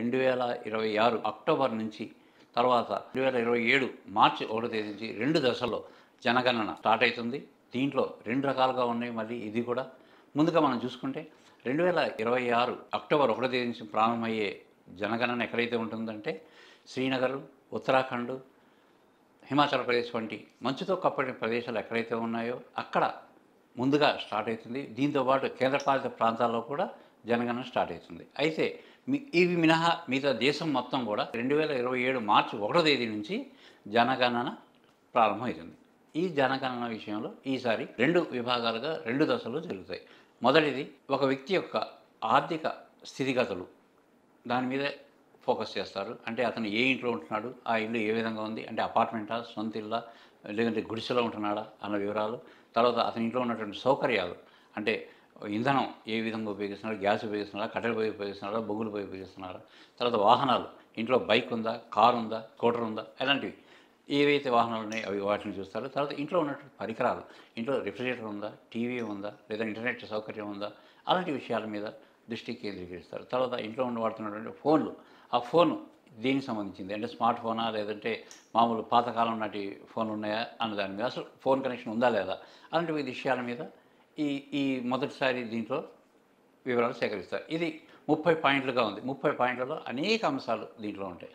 2026 October నుంచి తర్వాత 2027 మార్చి 1 తేదీ నుంచి 2 దశల్లో జనగణన స్టార్ట్ అవుతుంది. దీంట్లో 2 రకాలుగా ఉన్నాయి. మళ్ళీ ఇది కూడా ముందుగా మనం చూసుకుంటే 2026 అక్టోబర్ 1 తేదీ నుంచి ప్రారంభమయ్యే జనగణన ఎక్కడైతే ఉంటుందంటే శ్రీనగర్, ఉత్తరాఖండ్, హిమాచల్ ప్రదేశ్ వంటి మంచుతో కప్పడిన ప్రదేశాలు ఎక్కడైతే ఉన్నాయో అక్కడ ముందుగా స్టార్ట్ అవుతుంది. దీంతోపాటు కేంద్రపాలిత ప్రాంతాల్లో కూడా జనగణన స్టార్ట్ అవుతుంది. అయితే ఇవి మినహా మిగతా దేశం మొత్తం కూడా 2027 మార్చి 1 తేదీ నుంచి జనగణన ప్రారంభమవుతుంది. ఈ జనగణన విషయంలో ఈసారి 2 విభాగాలుగా 2 దశలు జరుగుతాయి. మొదటిది ఒక వ్యక్తి యొక్క ఆర్థిక స్థితిగతులు దాని మీద ఫోకస్ చేస్తారు. అంటే అతను ఏ ఇంట్లో ఉంటున్నాడు, ఆ ఇల్లు ఏ విధంగా ఉంది, అంటే అపార్ట్మెంటా, సొంత ఇల్లా, లేదంటే గుడిసెలో ఉంటున్నాడా అన్న వివరాలు. తర్వాత అతని ఇంట్లో ఉన్నటువంటి సౌకర్యాలు, అంటే ఇంధనం ఏ విధంగా ఉపయోగిస్తున్నాడు, గ్యాస్ ఉపయోగిస్తున్నారా, కట్టెల పొయ్యి ఉపయోగిస్తున్నారా, బొగ్గుల పొయ్యి ఉపయోగిస్తున్నారా. తర్వాత వాహనాలు, ఇంట్లో బైక్ ఉందా, కారు ఉందా, స్కూటర్ ఉందా, అలాంటివి ఏవైతే వాహనాలు ఉన్నాయో అవి వాటిని చూస్తారు. తర్వాత ఇంట్లో ఉన్నటువంటి పరికరాలు, ఇంట్లో రిఫ్రిజిరేటర్ ఉందా, టీవీ ఉందా, లేదా ఇంటర్నెట్ సౌకర్యం ఉందా, అలాంటి విషయాల మీద దృష్టి కేంద్రీకరిస్తారు. తర్వాత ఇంట్లో వాడుతున్నటువంటి ఫోన్లు, ఆ ఫోను దేనికి సంబంధించింది, అంటే స్మార్ట్ ఫోనా లేదంటే మామూలు పాతకాలం నాటి ఫోన్లు ఉన్నాయా అన్న దాని మీద, అసలు ఫోన్ కనెక్షన్ ఉందా లేదా, అలాంటి విషయాల మీద ఈ ఈ మొదటిసారి దీంట్లో వివరాలు సేకరిస్తారు. ఇది 30 పాయింట్లుగా ఉంది. 30 పాయింట్లలో అనేక అంశాలు దీంట్లో ఉంటాయి.